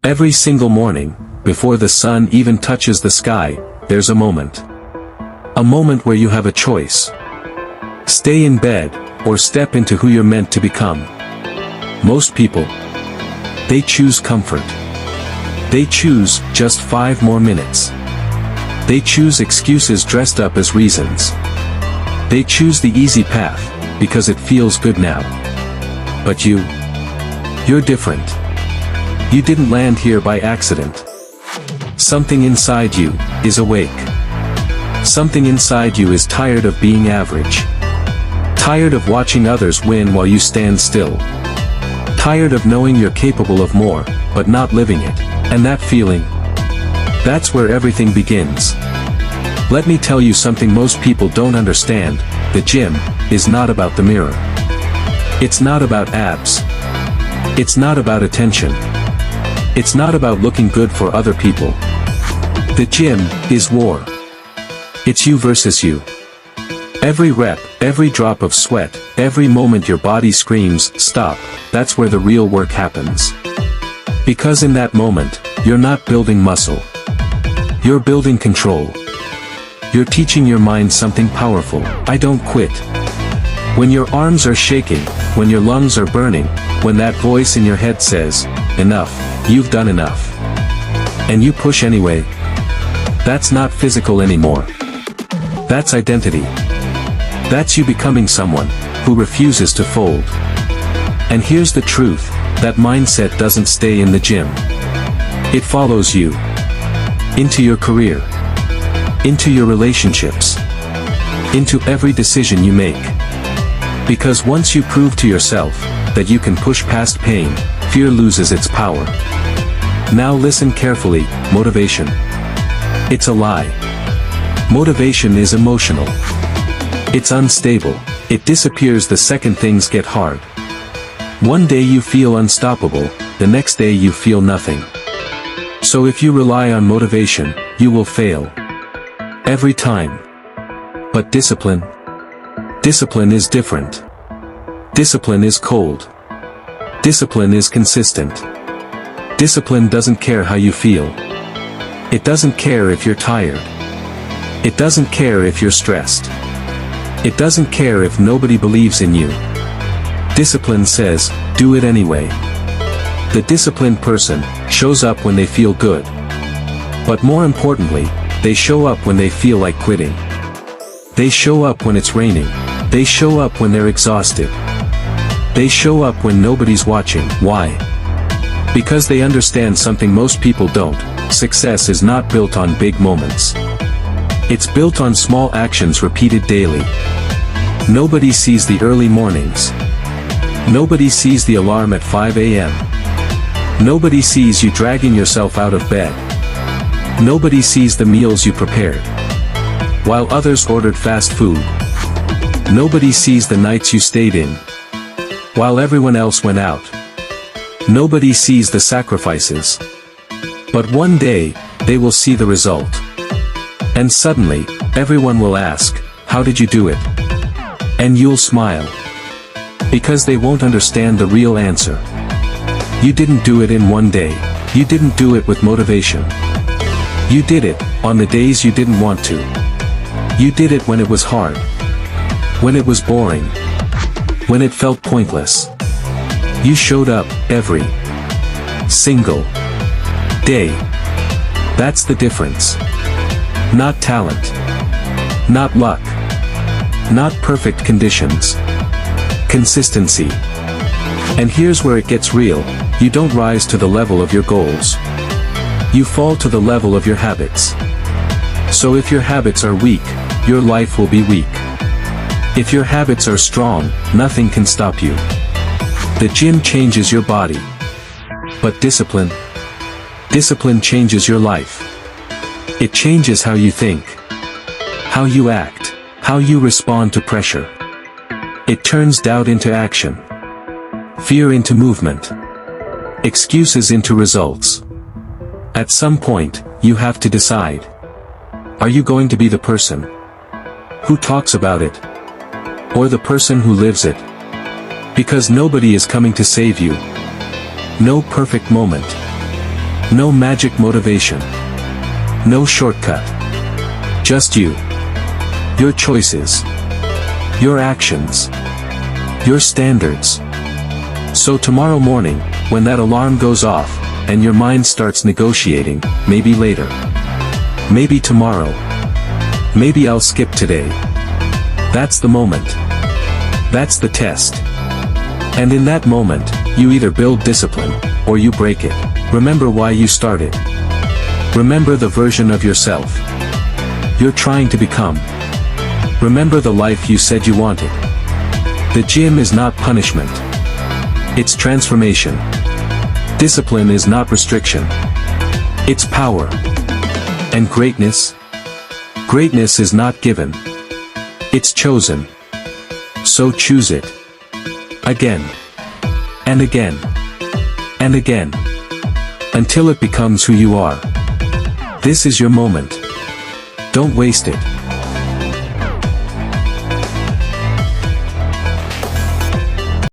Every single morning, before the sun even touches the sky, there's a moment. A moment where you have a choice. Stay in bed, or step into who you're meant to become. Most people, they choose comfort. They choose just 5 more minutes. They choose excuses dressed up as reasons. They choose the easy path, because it feels good now. But you're different. You didn't land here by accident. Something inside you is awake. Something inside you is tired of being average. Tired of watching others win while you stand still. Tired of knowing you're capable of more, but not living it. And that feeling, that's where everything begins. Let me tell you something most people don't understand. The gym is not about the mirror. It's not about abs. It's not about attention. It's not about looking good for other people. The gym is war. It's you versus you. Every rep, every drop of sweat, every moment your body screams, stop, that's where the real work happens. Because in that moment, you're not building muscle. You're building control. You're teaching your mind something powerful. I don't quit. When your arms are shaking, when your lungs are burning, when that voice in your head says, enough, you've done enough, and you push anyway, that's not physical anymore. That's identity. That's you becoming someone who refuses to fold. And here's the truth, that mindset doesn't stay in the gym. It follows you into your career, into your relationships, into every decision you make. Because once you prove to yourself that you can push past pain, fear loses its power. Now listen carefully, motivation. It's a lie. Motivation is emotional. It's unstable. It disappears the second things get hard. One day you feel unstoppable, the next day you feel nothing. So if you rely on motivation, you will fail. Every time. But discipline? Discipline is different. Discipline is cold. Discipline is consistent. Discipline doesn't care how you feel. It doesn't care if you're tired. It doesn't care if you're stressed. It doesn't care if nobody believes in you. Discipline says, do it anyway. The disciplined person shows up when they feel good. But more importantly, they show up when they feel like quitting. They show up when it's raining. They show up when they're exhausted. They show up when nobody's watching. Why? Because they understand something most people don't. Success is not built on big moments. It's built on small actions repeated daily. Nobody sees the early mornings. Nobody sees the alarm at 5 a.m. Nobody sees you dragging yourself out of bed. Nobody sees the meals you prepared, while others ordered fast food. Nobody sees the nights you stayed in, while everyone else went out. Nobody sees the sacrifices. But one day, they will see the result. And suddenly, everyone will ask, how did you do it? And you'll smile. Because they won't understand the real answer. You didn't do it in one day. You didn't do it with motivation. You did it on the days you didn't want to. You did it when it was hard. When it was boring. When it felt pointless. You showed up every single day. That's the difference. Not talent. Not luck. Not perfect conditions. Consistency. And here's where it gets real. You don't rise to the level of your goals. You fall to the level of your habits. So if your habits are weak, your life will be weak. If your habits are strong, nothing can stop you. The gym changes your body. But discipline changes your life. It changes how you think, how you act, how you respond to pressure. It turns doubt into action, fear into movement, excuses into results. At some point, you have to decide. Are you going to be the person who talks about it, or the person who lives it? Because nobody is coming to save you. No perfect moment. No magic motivation. No shortcut. Just you. Your choices. Your actions. Your standards. So tomorrow morning, when that alarm goes off, and your mind starts negotiating, maybe later. Maybe tomorrow. Maybe I'll skip today. That's the moment. That's the test. And in that moment, you either build discipline, or you break it. Remember why you started. Remember the version of yourself you're trying to become. Remember the life you said you wanted. The gym is not punishment. It's transformation. Discipline is not restriction. It's power. And greatness? Greatness is not given. It's chosen. So choose it. Again. And again. And again. Until it becomes who you are. This is your moment. Don't waste it.